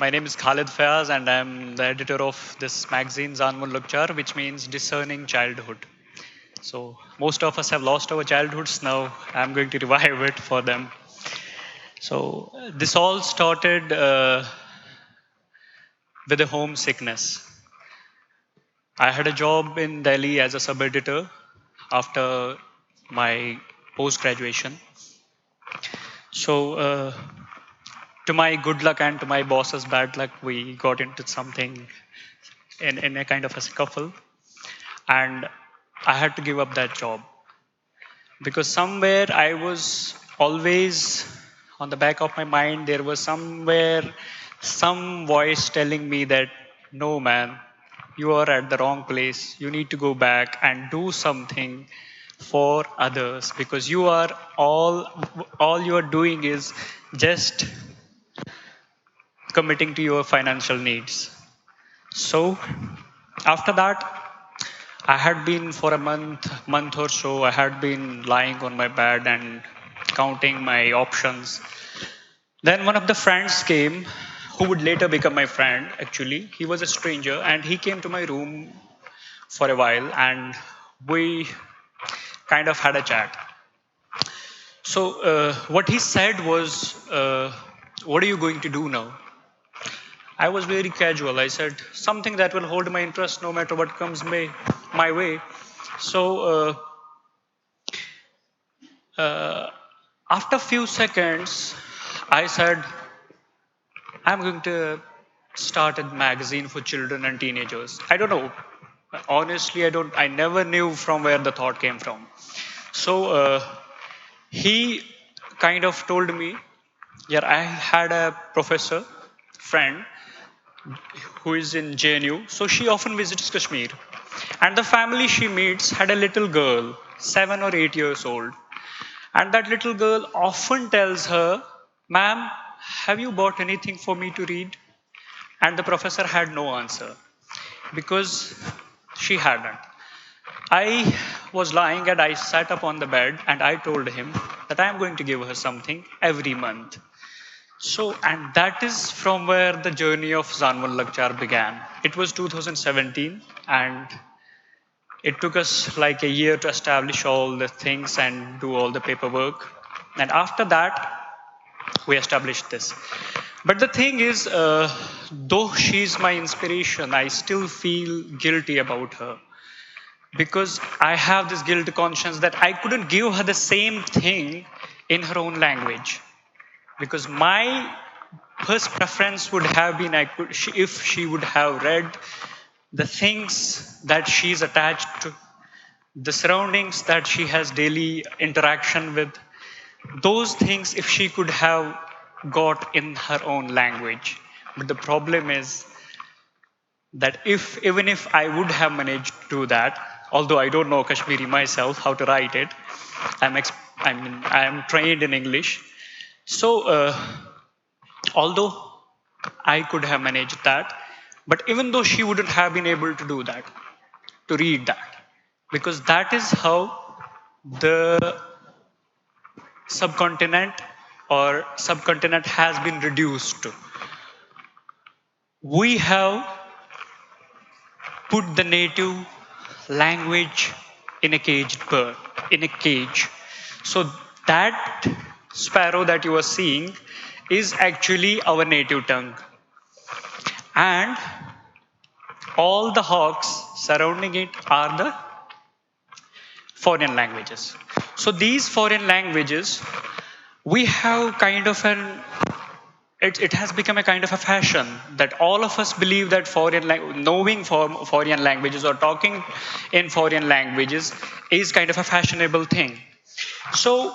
My name is Khalid Fayaz, and I'm the editor of this magazine, Zanmun Lukchar, which means discerning childhood. So, most of us have lost our childhoods. Now, I'm going to revive it for them. So, this all started with a homesickness. I had a job in Delhi as a sub editor after my post graduation. So, to my good luck and to my boss's bad luck, we got into something in a kind of a scuffle, and I had to give up that job because somewhere I was always on the back of my mind, there was somewhere some voice telling me that no, man, you are at the wrong place. You need to go back and do something for others because you are all you are doing is just committing to your financial needs. So after that, I had been for a month or so, I had been lying on my bed and counting my options. Then one of the friends came, who would later become my friend actually. He was a stranger and he came to my room for a while and we kind of had a chat. So, what he said was, what are you going to do now? I was very casual. I said, something that will hold my interest no matter what comes my way. So, after a few seconds, I said, I'm going to start a magazine for children and teenagers. I don't know. Honestly, I never knew from where the thought came from. So, he kind of told me, yeah, I had a professor friend who is in JNU. So she often visits Kashmir. And the family she meets had a little girl, 7 or 8 years old. And that little girl often tells her, Ma'am, have you bought anything for me to read? And the professor had no answer because she hadn't. I was lying and I sat up on the bed and I told him that I am going to give her something every month. So, and that is from where the journey of Zanwal Lakchar began. It was 2017, and it took us like a year to establish all the things and do all the paperwork. And after that, we established this. But the thing is, though she's my inspiration, I still feel guilty about her because I have this guilty conscience that I couldn't give her the same thing in her own language. Because my first preference would have been if she would have read the things that she's attached to, the surroundings that she has daily interaction with, those things if she could have got in her own language. But the problem is that if even if I would have managed to do that, although I don't know Kashmiri myself how to write it, I'm trained in English. So, although I could have managed that, but even though she wouldn't have been able to do that, to read that, because that is how the subcontinent has been reduced to. We have put the native language in a caged bird, in a cage. So that sparrow that you are seeing is actually our native tongue. And all the hawks surrounding it are the foreign languages. So these foreign languages, we have kind of it has become a kind of a fashion that all of us believe that knowing foreign languages or talking in foreign languages is kind of a fashionable thing. So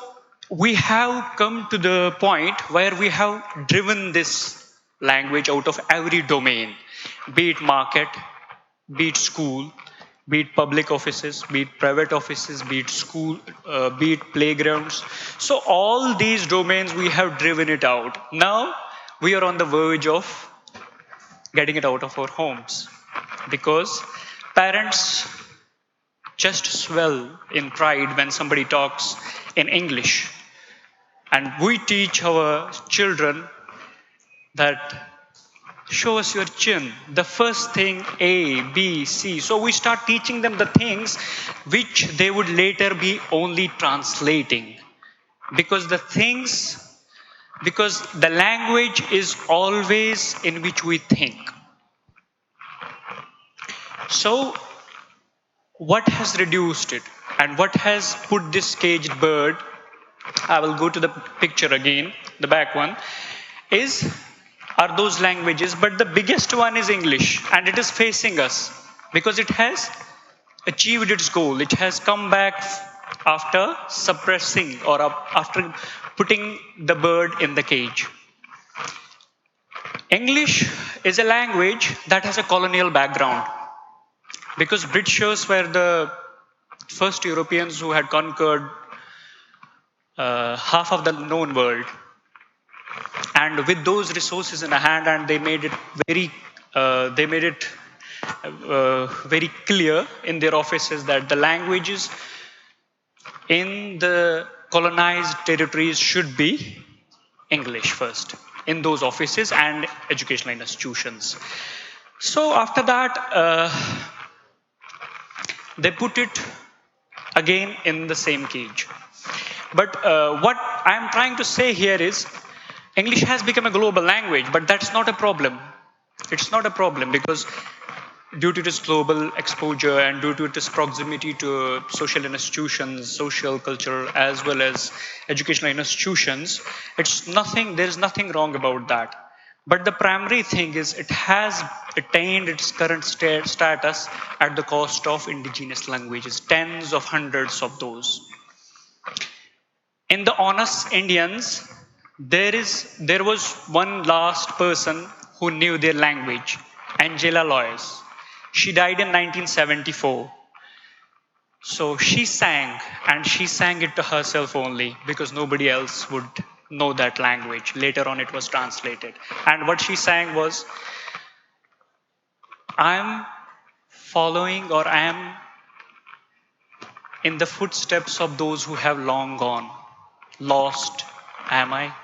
we have come to the point where we have driven this language out of every domain, be it market, be it school, be it public offices, be it private offices, be it school, be it playgrounds. So all these domains we have driven it out. Now we are on the verge of getting it out of our homes because parents just swell in pride when somebody talks in English. And we teach our children that Show us your chin. The first thing, A, B, C. So we start teaching them the things which they would later be only translating. Because the things, because the language is always in which we think. So what has reduced it and what has put this caged bird, I will go to the picture again, the back one, is are those languages, but the biggest one is English, and it is facing us because it has achieved its goal. It has come back after suppressing or after putting the bird in the cage. English is a language that has a colonial background because Britishers were the first Europeans who had conquered half of the known world. And with those resources in hand, and they made it very clear in their offices that the languages in the colonized territories should be English first in those offices and educational institutions. So after that, they put it again in the same cage. But what I'm trying to say here is English has become a global language, but that's not a problem. It's not a problem because due to its global exposure and due to its proximity to social institutions, social, cultural, as well as educational institutions, there is nothing wrong about that. But the primary thing is it has attained its current status at the cost of indigenous languages, tens of hundreds of those. In the honest Indians, there was one last person who knew their language, Angela Lois. She died in 1974. So she sang, and she sang it to herself only because nobody else would know that language. Later on, it was translated. And what she sang was, I'm following, or I am in the footsteps of those who have long gone. Lost am I?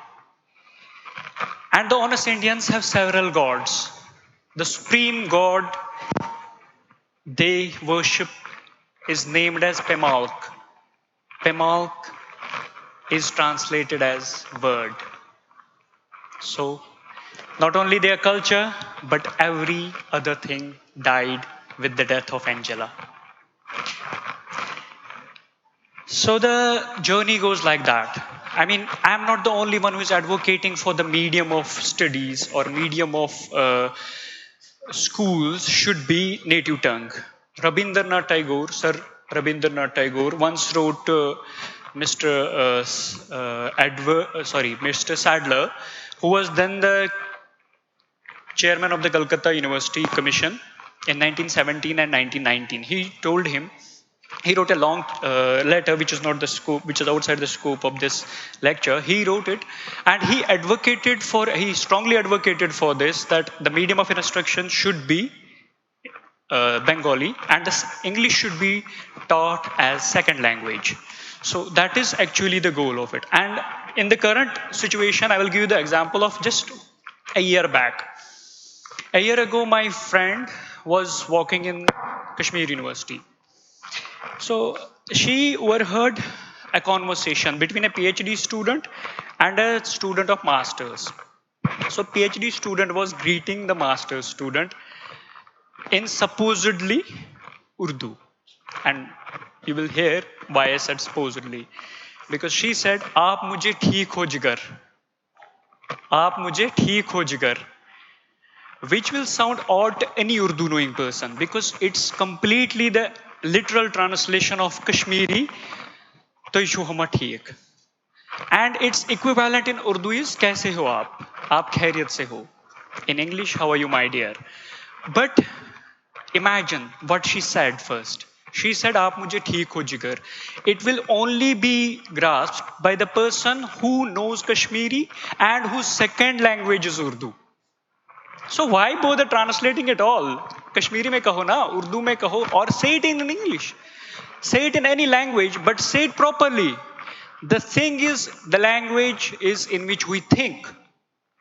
And the honest Indians have several gods. The supreme god they worship is named as Pemalk. Pemalk is translated as word. So, not only their culture, but every other thing died with the death of Angela. So the journey goes like that. I mean, I'm not the only one who is advocating for the medium of studies or medium of schools should be native tongue. Rabindranath Tagore, Sir Rabindranath Tagore, once wrote Mr. Sadler, who was then the chairman of the Calcutta University Commission in 1917 and 1919. He wrote a long letter, which is not the scope, which is outside the scope of this lecture. He wrote it, and he strongly advocated for this, that the medium of instruction should be Bengali, and the English should be taught as second language. So that is actually the goal of it. And in the current situation, I will give you the example of just a year back. A year ago, my friend was walking in Kashmir University. So she overheard a conversation between a PhD student and a student of masters. So PhD student was greeting the master's student in supposedly Urdu. And you will hear why I said supposedly. Because she said, "Aap mujhe theek ho jigar. Aap mujhe theek ho jigar." Which will sound odd to any Urdu knowing person because it's completely the literal translation of Kashmiri, "Toishu hama theek." And its equivalent in Urdu is, "Kaise ho aap? Aap khairiyat se ho." In English, "How are you, my dear?" But imagine what she said first. She said, "Aap mujhe theek ho jigar." It will only be grasped by the person who knows Kashmiri and whose second language is Urdu. So why bother translating it all? Kashmiri mein kaho na, Urdu mein kaho, or say it in English. Say it in any language, but say it properly. The thing is, the language is in which we think.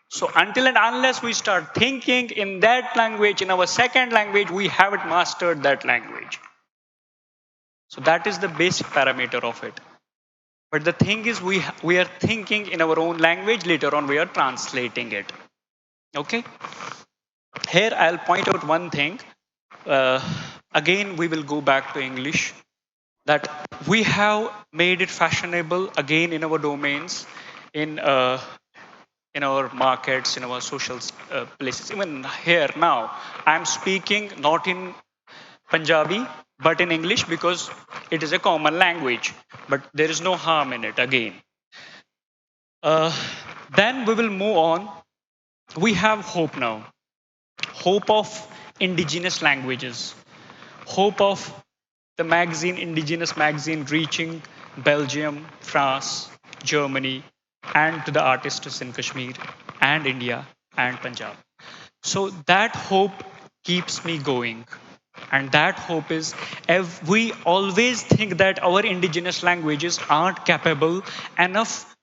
So until and unless we start thinking in that language, in our second language, we haven't mastered that language. So that is the basic parameter of it. But the thing is, we are thinking in our own language. Later on, we are translating it. Okay. Here, I'll point out one thing. Uh, Again, we will go back to English. That we have made it fashionable again in our domains, in in our markets, in our social places. Even here now, I'm speaking not in Punjabi but in English because it is a common language. But there is no harm in it again. Uh, then we will move on. We have hope now. Hope of indigenous languages. Hope of the magazine, indigenous magazine, reaching Belgium, France, Germany, and to the artists in Kashmir and India and Punjab. So that hope keeps me going. And that hope is if we always think that our indigenous languages aren't capable enough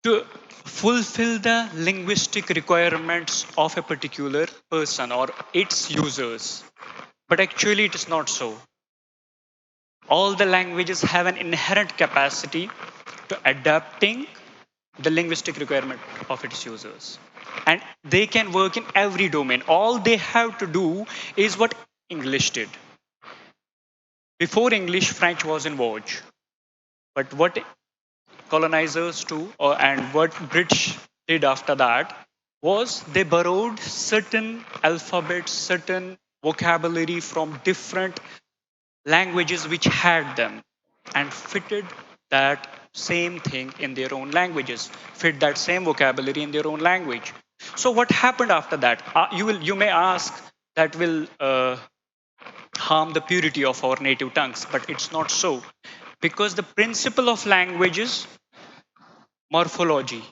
to fulfill the linguistic requirements of a particular person or its users. But actually, it is not so. All the languages have an inherent capacity to adapting the linguistic requirement of its users. And they can work in every domain. All they have to do is what English did. Before English, French was in vogue. But what colonizers do, and what British did after that, was they borrowed certain alphabets, certain vocabulary from different languages which had them and fitted that same thing in their own languages, fit that same vocabulary in their own language. So what happened after that? You may ask, that will harm the purity of our native tongues, but it's not so, because the principle of language is morphology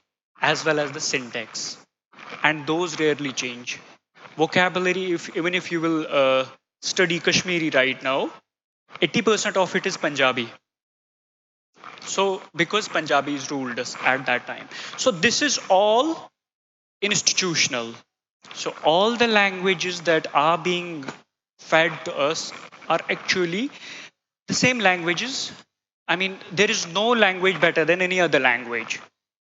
as well as the syntax, and those rarely change. Vocabulary, even if you will study Kashmiri right now, 80% of it is Punjabi. So, because Punjabis ruled us at that time. So, this is all institutional. So, all the languages that are being fed to us are actually the same languages. I mean, there is no language better than any other language.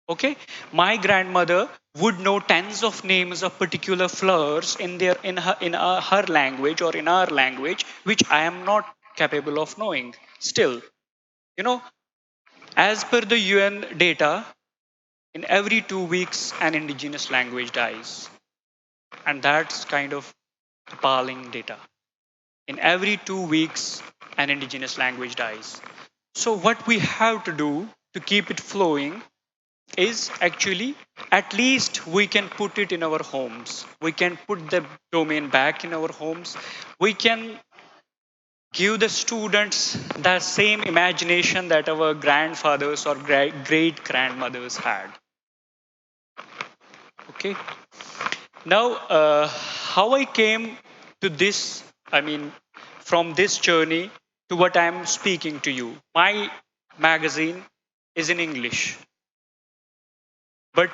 Okay, my grandmother would know tens of names of particular flowers her language or in our language, which I am not capable of knowing. Still, you know, as per the UN data, in every 2 weeks, an indigenous language dies. And that's kind of appalling data. In every 2 weeks, an indigenous language dies. So, what we have to do to keep it flowing is actually at least we can put it in our homes. We can put the domain back in our homes. We can give the students the same imagination that our grandfathers or great grandmothers had. Okay. Now, how I came to this, I mean, from this journey to what I'm speaking to you. My magazine is in English, but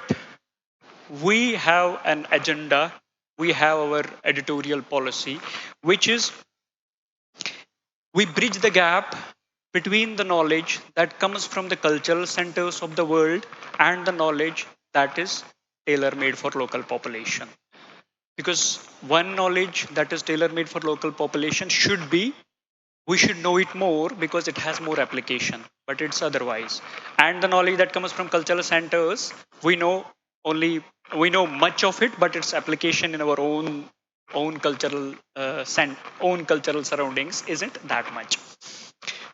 we have an agenda, we have our editorial policy, which is we bridge the gap between the knowledge that comes from the cultural centers of the world and the knowledge that is tailor made for local population. Because one knowledge that is tailor made for local population should be, we should know it more because it has more application, but it's otherwise. And the knowledge that comes from cultural centers, we know only, we know much of it, but its application in our own cultural own cultural surroundings isn't that much.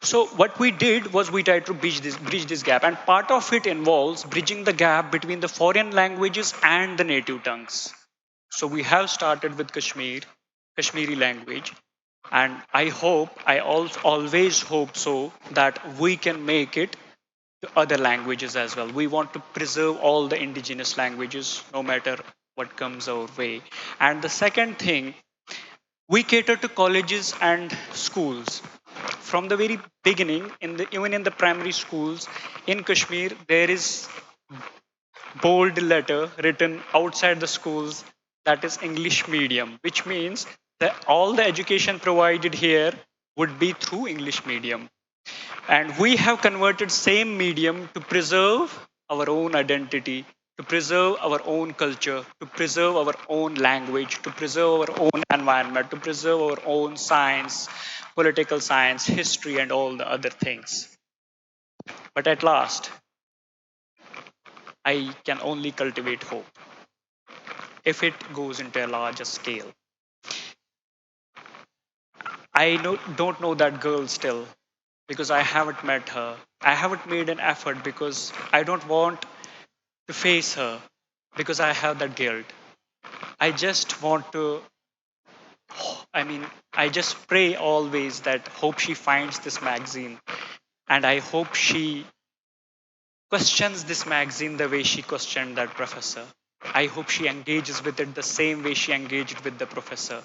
So what we did was we tried to bridge this gap, and part of it involves bridging the gap between the foreign languages and the native tongues. So we have started with Kashmiri language, and I always hope so that we can make it to other languages as well. We want to preserve all the indigenous languages, no matter what comes our way. And the second thing, we cater to colleges and schools. From the very beginning, even in the primary schools in Kashmir, there is bold letter written outside the schools that is English medium, which means that all the education provided here would be through English medium. And we have converted same medium to preserve our own identity, to preserve our own culture, to preserve our own language, to preserve our own environment, to preserve our own science, political science, history, and all the other things. But at last, I can only cultivate hope if it goes into a larger scale. Don't know that girl still because I haven't met her. I haven't made an effort because I don't want to face her because I have that guilt. I just want to, I mean, I just pray always that hope she finds this magazine and I hope she questions this magazine the way she questioned that professor. I hope she engages with it the same way she engaged with the professor.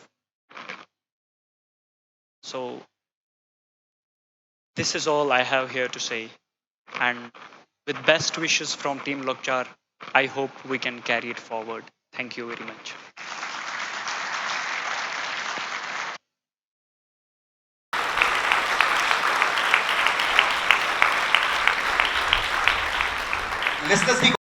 So, this is all I have here to say. And with best wishes from Team Lokchar, I hope we can carry it forward. Thank you very much. Listeners,